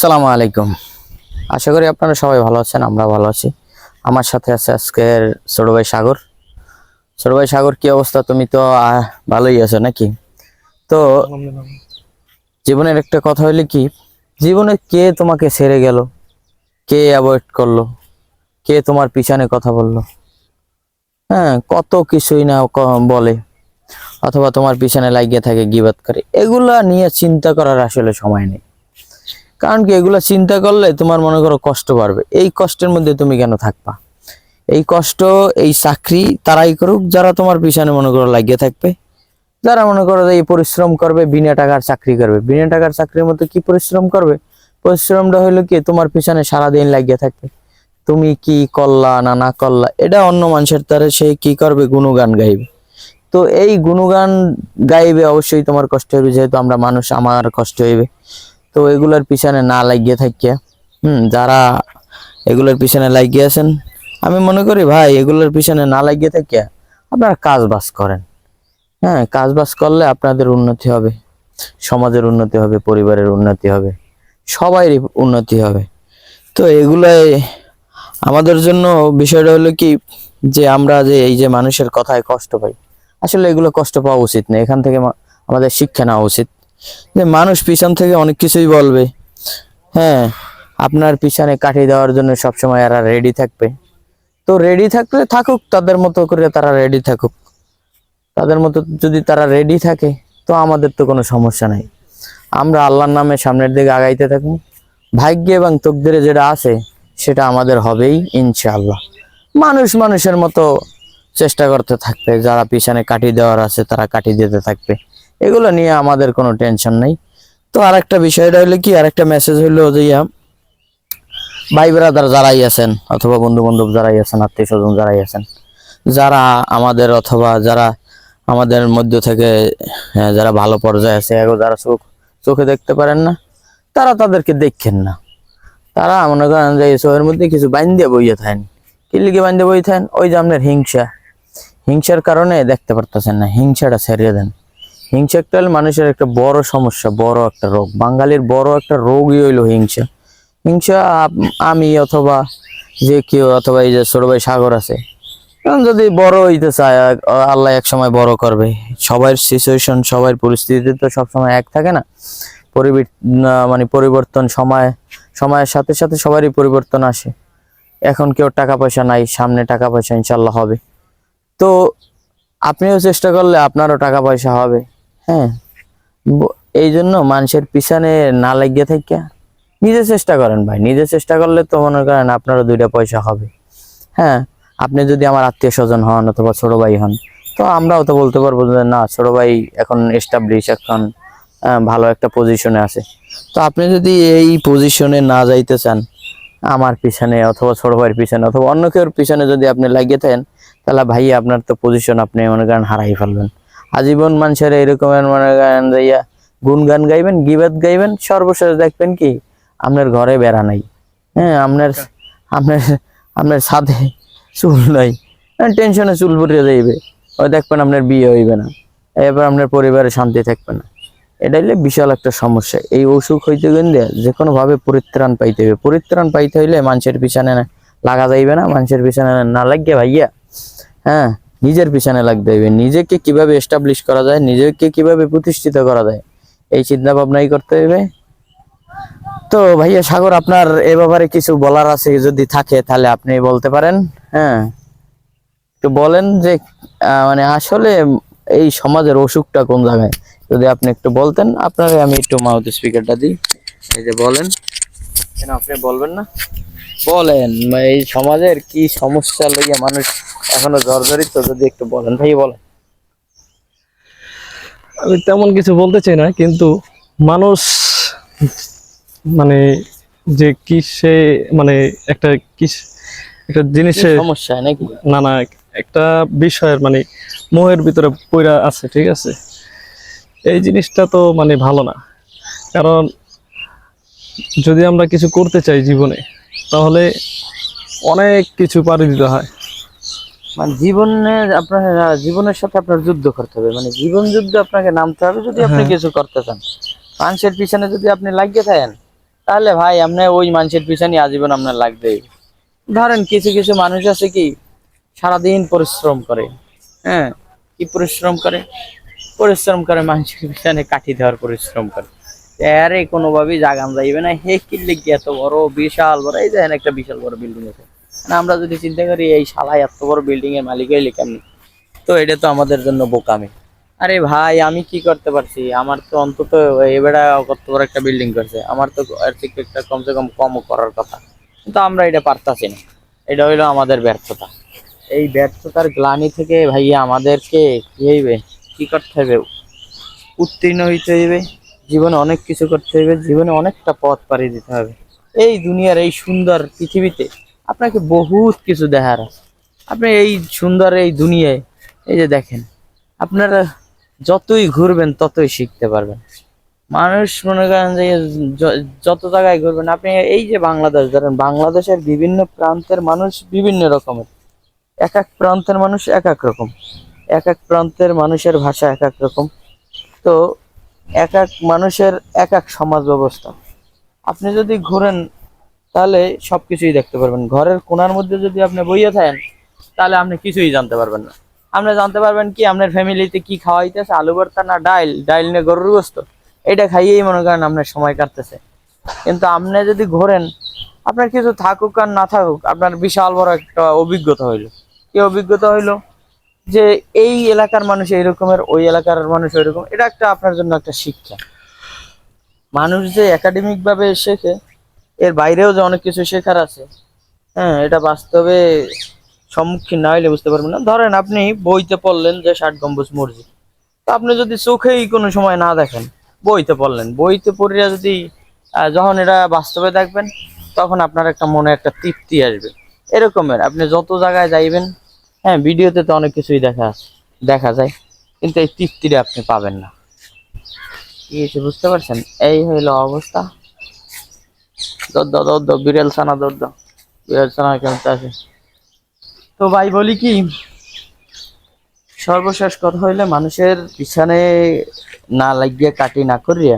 আসসালামু আলাইকুম। আশা করি আপনারা সবাই ভালো আছেন, আমরা ভালো আছি। আমার সাথে আছে আজকের ছোট ভাই সাগর। ছোট ভাই সাগর, কি অবস্থা? তুমি তো ভালোই আছো নাকি? তো জীবনের একটা কথা হইলে কি, জীবনে কে তোমাকে ছেড়ে গেল, কে অ্যাভয়েড করলো, কে তোমার পিছনে কথা বললো, হ্যাঁ কত কিছুই না বলে, অথবা তোমার পিছনে লাগিয়ে থাকে, গিবাত করে। এগুলা নিয়ে চিন্তা করার আসলে সময় নেই। কারণ কি, এগুলা চিন্তা করলে তোমার মনে করো কষ্ট বাড়বে। এই কষ্টের মধ্যে তুমি কেন থাকবা? এই কষ্ট, এই চাকরি তারাই করুক যারা তোমার পিছনে মনে করো লাগিয়ে থাকবে, যারা মনে করো এই পরিশ্রম করবে, বিনা টাকার চাকরি করবে। বিনা টাকার চাকরির মধ্যে কি পরিশ্রম করবে? পরিশ্রমটা হইলো কি, তোমার পিছনে সারাদিন লাগিয়ে থাকবে। তুমি কি করলা না না করলা, এটা অন্য মানুষের দ্বারা সে কি করবে, গুণগান গাইবে। তো এই গুণগান গাইবে, অবশ্যই তোমার কষ্ট হইবে, যেহেতু আমরা মানুষ, আমার কষ্ট হইবে। তো এগুলোর পিছনে না লাগিয়ে থাকিয়া, যারা এগুলোর পিছনে লাগিয়ে আছেন, আমি মনে করি ভাই এগুলোর পিছনে না লাগিয়ে থাকিয়া আপনারা কাজ বাজ করেন। হ্যাঁ, কাজ বাজ করলে আপনাদের উন্নতি হবে, সমাজের উন্নতি হবে, পরিবারের উন্নতি হবে, সবারই উন্নতি হবে। তো এগুলাই আমাদের জন্য বিষয়টা হলো কি, যে আমরা যে এই যে মানুষের কথায় কষ্ট পাই, আসলে এগুলো কষ্ট পাওয়া উচিত না। এখান থেকে আমাদের শিক্ষা নেওয়া উচিত যে মানুষ পিছন থেকে অনেক কিছুই বলবে। হ্যাঁ, আপনার পিছনে কাটিয়ে দেওয়ার জন্য সবসময় এরা রেডি থাকবে। তো রেডি থাকলে থাকুক, তাদের মতো করে তারা রেডি থাকুক। তাদের মতো যদি তারা রেডি থাকে, তো আমাদের তো কোনো সমস্যা নাই। আমরা আল্লাহর নামে সামনের দিকে আগাইতে থাকবো। ভাগ্যে এবং তকদিরে যেটা আছে সেটা আমাদের হবেই ইনশাআল্লাহ। মানুষ মানুষের মতো চেষ্টা করতে থাকবে, যারা পিছনে কাটিয়ে দেওয়ার আছে তারা কাটিয়ে দিতে থাকবে। এগুলো নিয়ে আমাদের কোনো টেনশন নেই। তো আরেকটা বিষয়টা হলো কি, আরেকটা মেসেজ হইলো যে ভাই ব্রাদার যারাই আছেন, অথবা বন্ধু বান্ধব যারাই আছেন, আত্মীয় স্বজন যারাই আছেন, যারা আমাদের অথবা যারা আমাদের মধ্য থেকে যারা ভালো পর্যায়ে আছে, যারা চোখে দেখতে পারেন না, তারা তাদেরকে দেখেন না। তারা মনে করেন যে চোখের মধ্যে কিছু বাইন্দে বইয়ে থাকেন। কি লিখে বাইন্দে বই থাকেন? ওই যে আপনার হিংসা, হিংসার কারণে দেখতে পারতেছেন না। হিংসাটা ছেড়ে দেন। হিংসা একটা মানুষের একটা বড় সমস্যা, বড় একটা রোগ। বাঙালির বড় একটা রোগই হইলো হিংসা। হিংসা আমি অথবা যে কেউ, অথবা এই যে ছোট ভাই সাগর আছে, যদি বড় হইতে চায়, আল্লাহ এক সময় বড় করবে। সবার সিচুয়েশন, সবার পরিস্থিতি তো সবসময় এক থাকে না। পরিবর্তন, সময়ের সাথে সাথে সবারই পরিবর্তন আসে। এখন কেউ টাকা পয়সা নাই, সামনে টাকা পয়সা ইনশাল্লাহ হবে। তো আপনিও চেষ্টা করলে আপনারও টাকা পয়সা হবে। হ্যাঁ, এই জন্য মানুষের পিছনে না লাগিয়ে থেকে নিজে চেষ্টা করেন ভাই। নিজে চেষ্টা করলে তো মনে করেন আপনারও দুইটা পয়সা হবে। হ্যাঁ, আপনি যদি আমার আত্মীয় স্বজন হন অথবা ছোট ভাই হন, তো আমরাও তো বলতে পারবো যে না, ছোট ভাই এখন এস্টাবলিশ, এখন ভালো একটা পজিশনে আছে। তো আপনি যদি এই পজিশনে না যাইতে চান, আমার পিছনে অথবা ছোট ভাইয়ের পিছনে অথবা অন্য কেউর পিছনে যদি আপনি লাগিয়ে থাকেন, তাহলে ভাই আপনার তো পজিশন আপনি মনে করেন হারাই ফেলবেন। আজীবন মানুষের এরকমের মনে করেন যে গুনগান গাইবেন, গিবাত গাইবেন, সর্বশেষ দেখবেন কি আপনার ঘরে বেড়া নাই। হ্যাঁ, আপনার আপনার আপনার সাথে চুল নাই, টেনশনে চুল পড়ে যাইবে। ওই দেখবেন আপনার বিয়ে হইবে না, এবার আপনার পরিবারে শান্তি থাকবে না। এটা হইলে বিশাল একটা সমস্যা। এই অসুখ হইতে গেলে যে কোনো ভাবে পরিত্রাণ পাইতে হবে। পরিত্রাণ পাইতে হইলে মানুষের পিছনে লাগা যাইবে না। মানুষের পিছনে না লাগিয়ে ভাইয়া, হ্যাঁ, নিজের পিছনে লাগতে হইবে। নিজেকে কিভাবে এস্টাবলিশ করা যায়, নিজেকে কিভাবে প্রতিষ্ঠিত করা যায়, এই চিন্তা ভাবনাই করতে হইবে। তো ভাইয়া সাগর, আপনার এ ব্যাপারে কিছু বলার আছে যদি থাকে তাহলে আপনি বলতে পারেন। হ্যাঁ, একটু বলেন যে আসলে এই সমাজের অসুখটা কোন জায়গায়, যদি আপনি একটু বলতেন। আপনারে আমি একটু মাউথ স্পিকারটা দিই। এই যে বলেন, কেন আপনি বলবেন না? বলেন, এই সমাজের কি সমস্যা লইয়া মানুষ এখনো জর্জরিত, যদি একটু বলেন ভাই, বলেন। আমি তেমন কিছু বলতে চাই না, কিন্তু মানুষ মানে যে কিসে মানে একটা কিস একটা জিনিসের সমস্যা নাকি? নানা একটা বিষয়ের মোহের ভিতরে পইরা আছে, ঠিক আছে? এই জিনিসটা তো ভালো না। কারণ যদি আমরা কিছু করতে চাই জীবনে, তাহলে অনেক কিছু পাড়ি দিতে হয়। জীবনে আপনার জীবনের সাথে আপনার যুদ্ধ করতে হবে, জীবন যুদ্ধে আপনাকে নামতে হবে যদি আপনি কিছু করতে চান। মানুষের পিছনে যদি আপনি লাগিয়ে থাকেন, তাহলে ভাই আপনি ওই মানুষের পিছনে আজীবন আপনার লাগবে। ধরেন কিছু কিছু মানুষ আছে কি সারাদিন পরিশ্রম করে, হ্যাঁ, কি পরিশ্রম করে, পরিশ্রম করে মানুষের পিছনে কাঠি দেওয়ার পরিশ্রম করে। আরে কোনোভাবেই জাগান যাইবে না, হে কিনলে কি এত বড় বিশাল বড়, এই দেখেন একটা বিশাল বড় বিল্ডিং আছে। মানে আমরা যদি চিন্তা করি এই শালায় এত বড় বিল্ডিং এর মালিক হইলে কেমনি, তো এটা তো আমাদের জন্য বোকামি। আরে ভাই আমি কি করতে পারছি, আমার তো অন্তত এবারে কত বড় একটা বিল্ডিং করছে, আমার তো এর থেকে একটা কমসে কম কমও করার কথা, কিন্তু আমরা এটা পারতাছি না। এটা হইলো আমাদের ব্যর্থতা। এই ব্যর্থতার গ্লানি থেকে ভাইয়া আমাদেরকে কি হইবে, কি করতে হবে, উত্তীর্ণ হইতে হইবে। জীবনে অনেক কিছু করতে হইবে, জীবনে অনেকটা পথ পাড়ি দিতে হবে। এই দুনিয়ার এই সুন্দর পৃথিবীতে আপনাকে বহুত কিছু দেখার আছে। আপনি এই সুন্দর এই দুনিয়ায়, এই যে দেখেন, আপনারা যতই ঘুরবেন ততই শিখতে পারবেন। মানুষ মনে করেন যে যত জায়গায় ঘুরবেন আপনি, এই যে বাংলাদেশ ধরেন, বাংলাদেশের বিভিন্ন প্রান্তের মানুষ বিভিন্ন রকমের, এক এক প্রান্তের মানুষ এক এক রকম, এক এক প্রান্তের মানুষের ভাষা এক এক রকম। তো এক এক মানুষের এক এক সমাজ ব্যবস্থা। আপনি যদি ঘোরেন তাহলে সবকিছুই দেখতে পারবেন। ঘরের কোণার মধ্যে যদি আপনি বইয়ে থাকেন তাহলে আপনি কিছুই জানতে পারবেন না। আপনি জানতে পারবেন কি আপনার ফ্যামিলিতে কি খাওয়া হইতেছে, আলু ভর্তা না ডাইল, ডাইল না গরুর গোস্ত, এটা খাইয়েই মনে করেন আপনার সময় কাটতেছে। কিন্তু আপনি যদি ঘোরেন, আপনার কিছু থাকুক আর না থাকুক, আপনার বিশাল বড় একটা অভিজ্ঞতা হইলো। কি অভিজ্ঞতা হইলো, যে এই এলাকার মানুষ এই রকমের, ওই এলাকার মানুষ ওই রকম। এটা একটা আপনার জন্য একটা শিক্ষা। মানুষ যে একাডেমিক ভাবে শেখে, এর বাইরেও যে অনেক কিছু শেখার আছে, হ্যাঁ, এটা বাস্তবে সম্মুখীন না হইলে বুঝতে পারবেন না। ধরেন আপনি বইতে পড়লেন যে 60 গম্বুজ মসজিদ, তো আপনি যদি চোখেই কোনো সময় না দেখেন, বইতে পড়লেন, বইতে পড়িয়া যদি যখন এটা বাস্তবে দেখবেন, তখন আপনার একটা মনে একটা তৃপ্তি আসবে। এরকমের আপনি যত জায়গায় যাইবেন, হ্যাঁ, ভিডিওতে তো অনেক কিছুই দেখা যায়, কিন্তু এই তৃপ্তিটা আপনি পাবেন না। কি হয়েছে বুঝতে পারছেন? এই হইলো অবস্থা। দৌড় দাও বিড়াল ছানা, দৌড় দাও, বিড়াল ছানা কেমন আছে। তো ভাই বলি কি, সর্বশেষ কথা হইলে মানুষের পিছনে না লাগিয়ে কাটি না করিয়া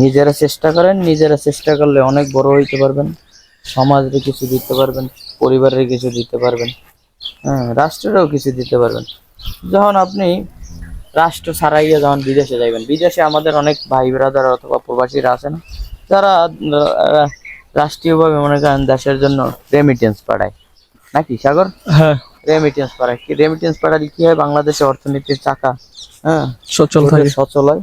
নিজেরা চেষ্টা করেন। নিজেরা চেষ্টা করলে অনেক বড় হইতে পারবেন, সমাজে কিছু দিতে পারবেন, পরিবারের কিছু দিতে পারবেন, হ্যাঁ, রাষ্ট্রেরও কিছু দিতে পারবেন। যখন আপনি রাষ্ট্র ছাড়াইয়া যখন বিদেশে যাইবেন, বিদেশে আমাদের অনেক ভাই ব্রাদার অথবা প্রবাসীরা আছে না, যারা রাষ্ট্রীয়ভাবে মনে করেন দেশের জন্য রেমিটেন্স পাঠায়, নাকি সাগর? হ্যাঁ, রেমিটেন্স পাঠায়। কি রেমিটেন্স পাঠালে কি হয়, বাংলাদেশে অর্থনীতির চাকা, হ্যাঁ, সচল থাকে। সচল হয়।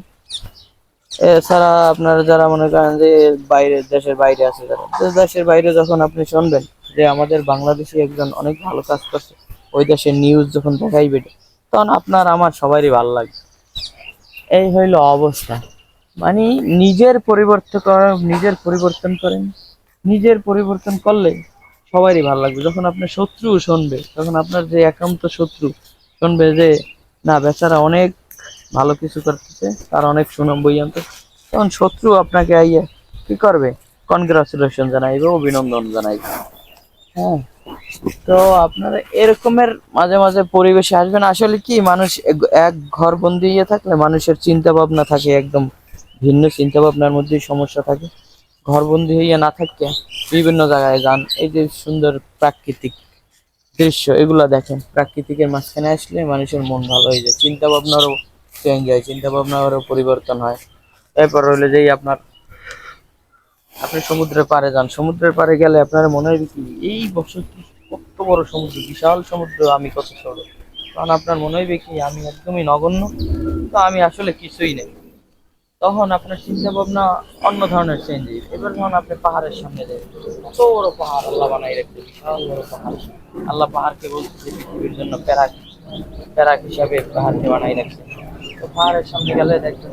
এছাড়া আপনারা যারা মনে করেন যে বাইরে, দেশের বাইরে আছে যারা, তো দেশের বাইরে যখন আপনি শুনবেন যে আমাদের বাংলাদেশি একজন অনেক ভালো কাজ করছে, ওই দেশের নিউজ যখন দেখাইবে, তখন আপনার আমার সবারই ভালো লাগবে। এই হইলো অবস্থা। মানে নিজের পরিবর্তন করেন, নিজের পরিবর্তন করলে সবারই ভালো লাগবে। যখন আপনার শত্রু শুনবে, তখন আপনার যে একান্ত শত্রু শুনবে যে না বেচারা অনেক ভালো কিছু করতেছে, তার অনেক সুনাম বই আনতে, তখন শত্রু আপনাকে আইয়া কি করবে, কনগ্রাচুলেশন জানাইবে, অভিনন্দন জানাইবে। হ্যাঁ, তো আপনারা এরকমের মাঝে মাঝে পরিবেশে আসবেন। আসলে কি, মানুষ এক ঘর বন্দি হয়ে থাকলে মানুষের চিন্তা ভাবনা থাকে একদম ভিন্ন, চিন্তা ভাবনার মধ্যেই সমস্যা থাকে। ঘরবন্দি হইয়া না থাকতে বিভিন্ন জায়গায় যান, এই যে সুন্দর প্রাকৃতিক দৃশ্য এগুলা দেখেন, প্রাকৃতিকের মাঝখানে আসলে মানুষের মন ভালো হয়ে যায়, চিন্তা ভাবনারও চেঞ্জ হয়, চিন্তা ভাবনারও পরিবর্তন হয়। এরপর হইলে যেই আপনি সমুদ্রের পাড়ে যান, সমুদ্রের পাড়ে গেলে আপনার মনে হয় কি এই বছর কত বড় সমুদ্র, বিশাল সমুদ্র, আমি কত ছোট। কারণ আপনার মনে হইবে কি আমি একদমই নগণ্য, তো আমি আসলে কিছুই নেই। তখন আপনার চিন্তা ভাবনা অন্য ধরনের চেঞ্জ হবে। এবার যখন আপনি পাহাড়ের সামনে যাবেন, কত বড় পাহাড় আল্লাহ বানাই রাখছে, বিশাল বড় পাহাড়। আল্লাহ পাহাড়কে বলছে যে পৃথিবীর জন্য প্যারাক, প্যারাক হিসাবে পাহাড়কে বানাই রাখছে। তো পাহাড়ের সামনে গেলে দেখবেন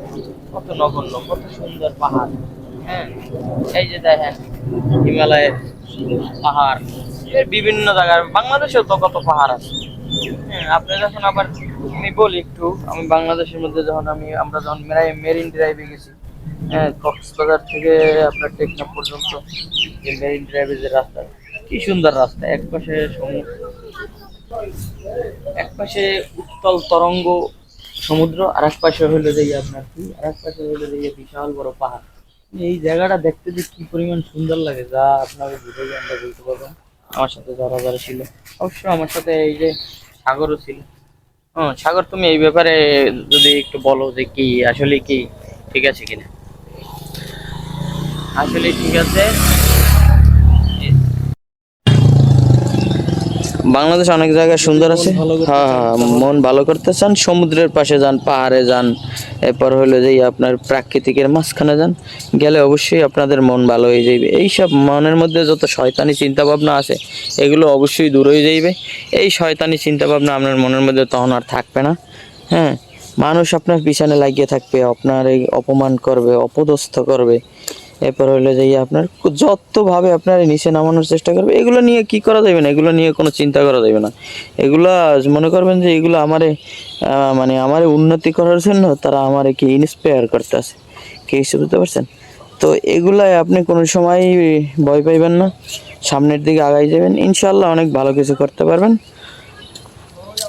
কত নগণ্য, কত সুন্দর পাহাড়। হ্যাঁ, এই যে দেখেন হিমালয়ের পাহাড়, এর বিভিন্ন জায়গায়, বাংলাদেশেও তো কত পাহাড় আছে। হ্যাঁ, আপনি যখন আবার, আমি বলি একটু, আমি বাংলাদেশের মধ্যে যখন আমরা যখন মেরিন ড্রাইভে গেছি, হ্যাঁ, কক্সবাজার থেকে আপনার টেকনাফ পর্যন্ত যে মেরিন ড্রাইভের যে রাস্তা, কি সুন্দর রাস্তা, এক পাশে উত্তাল তরঙ্গ সমুদ্র, আর এক পাশে হইলো যে আপনার কি, আর এক পাশে হইলো যে বিশাল বড় পাহাড়। এই জায়গাটা দেখতে যে কি পরিমাণ সুন্দর লাগে যা আপনাকে বুঝে আমরা বলতে পারবো না। আমার সাথে যারা যারা ছিল, অবশ্য আমার সাথে এই যে সাগরও ছিল। সাগর, তুমি এই ব্যাপারে যদি একটু বলো যে কি আসলে কি ঠিক আছে কিনা, আসলে ঠিক আছে। বাংলাদেশ অনেক জায়গায় সুন্দর আছে। হ্যাঁ, মন ভালো করতে চান, সমুদ্রের পাশে যান, পাহাড়ে যান, এরপর হলো যে আপনার প্রাকৃতিকের মাঝখানে যান, গেলে অবশ্যই আপনাদের মন ভালো হয়ে যাবে। এইসব মনের মধ্যে যত শয়তানি চিন্তা ভাবনা আছে এগুলো অবশ্যই দূর হয়ে যাইবে। এই শয়তানি চিন্তা ভাবনা আপনার মনের মধ্যে তখন আর থাকবে না। হ্যাঁ, মানুষ আপনার পিছনে লাগিয়ে থাকবে, আপনার এই অপমান করবে, অপদস্থ করবে, এরপর হলো যে আপনার যতভাবে আপনার নিচে নামানোর চেষ্টা করবে, এগুলো নিয়ে কি করা যাবে না, এগুলো নিয়ে কোনো চিন্তা করা যাবে না। এগুলা মনে করবেন যে এগুলো আমারে মানে আমারে উন্নতি করার জন্য তারা আমারে কি ইন্সপায়ার করতে আছে, কি বুঝতে পারছেন? তো এগুলাই আপনি কোনো সময় ভয় পাইবেন না, সামনের দিকে আগাই যাবেন, ইনশাল্লাহ অনেক ভালো কিছু করতে পারবেন।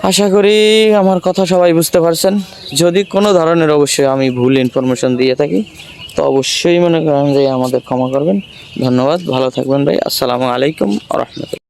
আশা করি আমার কথা সবাই বুঝতে পারছেন। যদি কোনো ধরনের অবশ্যই আমি ভুল ইনফরমেশন দিয়ে থাকি তো অবশ্যই মনে করেন যে আমাদের ক্ষমা করবেন। ধন্যবাদ, ভালো থাকবেন ভাই। আসসালামু আলাইকুম ওয়া রাহমাতুল্লাহ।